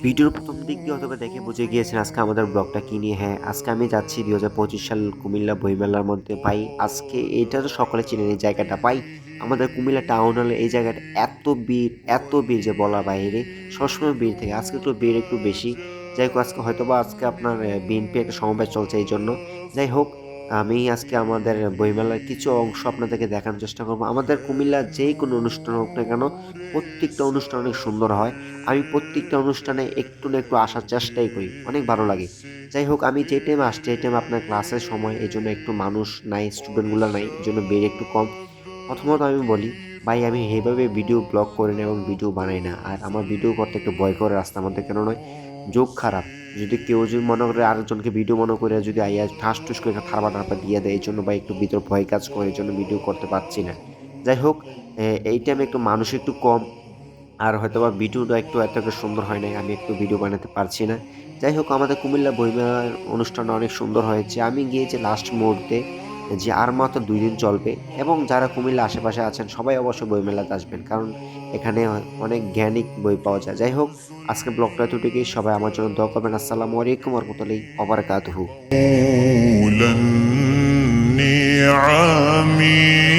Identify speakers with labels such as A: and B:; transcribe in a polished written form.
A: ভিডিওর প্রথম দিক দিয়ে হয়তো দেখে বুঝে গিয়েছেন আজকে আমাদের ব্লগটা কি নিয়ে। হ্যাঁ, আজকে আমি যাচ্ছি 2025 সাল কুমিল্লা বইমেলার মধ্যে। ভাই আজকে এটা তো সকলে চিনেন এই জায়গাটা। ভাই আমাদের কুমিল্লা টাউন হলে এই জায়গাটা এত ভিড় যে বলার বাইরে। সবসময় ভিড় থাকে, আজকে একটু ভিড় একটু বেশি। যাই হোক, আজকে হয়তোবা আজকে আপনার বিএনপি একটা সমাবেশ চলছে এই জন্য। যাই হোক, আমি আজকে আমাদের বইমেলার কিছু অংশ আপনাদেরকে দেখানোর চেষ্টা করবো। আমাদের কুমিল্লার যে কোনো অনুষ্ঠান হোক না কেন, প্রত্যেকটা অনুষ্ঠান অনেক সুন্দর হয়। আমি প্রত্যেকটা অনুষ্ঠানে একটু না একটু আসার চেষ্টাই করি, অনেক ভালো লাগে। যাই হোক, আমি যে টাইমে আসছি এই টাইমে আপনার ক্লাসের সময়, এই জন্য একটু মানুষ নাই, স্টুডেন্টগুলো নাই, এই জন্য বের একটু কম। প্রথমত আমি বলি, ভাই আমি এইভাবে ভিডিও ব্লগ করি না এবং ভিডিও বানাই না। আর আমার ভিডিও করতে একটু ভয় করে রাস্তার মধ্যে, কেন নয়, যোগ খারাপ। যদি কেউ যদি মনে করে আরেকজনকে ভিডিও মনে করে যদি আইয়া ঠাস টুস করে থারপা টারপা দিয়ে দেয়, এই জন্য ভাই একটু ভিতর ভয় কাজ করে, এই জন্য ভিডিও করতে পারছি না। যাই হোক, এই টাইমে একটু মানুষ একটু কম, আর হয়তোবা ভিডিওটা একটু এত একটা সুন্দর হয় নাই, আমি একটু ভিডিও বানাতে পারছি না। যাই হোক, আমাদের কুমিল্লা বইমেলার অনুষ্ঠানটা অনেক সুন্দর হয়েছে। আমি গিয়েছি লাস্ট মুহূর্তে, যে আর মাত্র 2 দিন চলবে, এবং যারা কুমিল্লা আশেপাশে আছেন সবাই অবশ্যই বইমেলাতে আসবেন, কারণ এখানে অনেক জ্ঞানিক বই পাওয়া যায়। যাই হোক, আজকে ব্লগটা এতটুকুই। সবাই আমার জন্য দোয়া করবেন। আসসালামু আলাইকুম ওয়া রাহমাতুল্লাহি ওয়া বারাকাতুহু।
B: النعم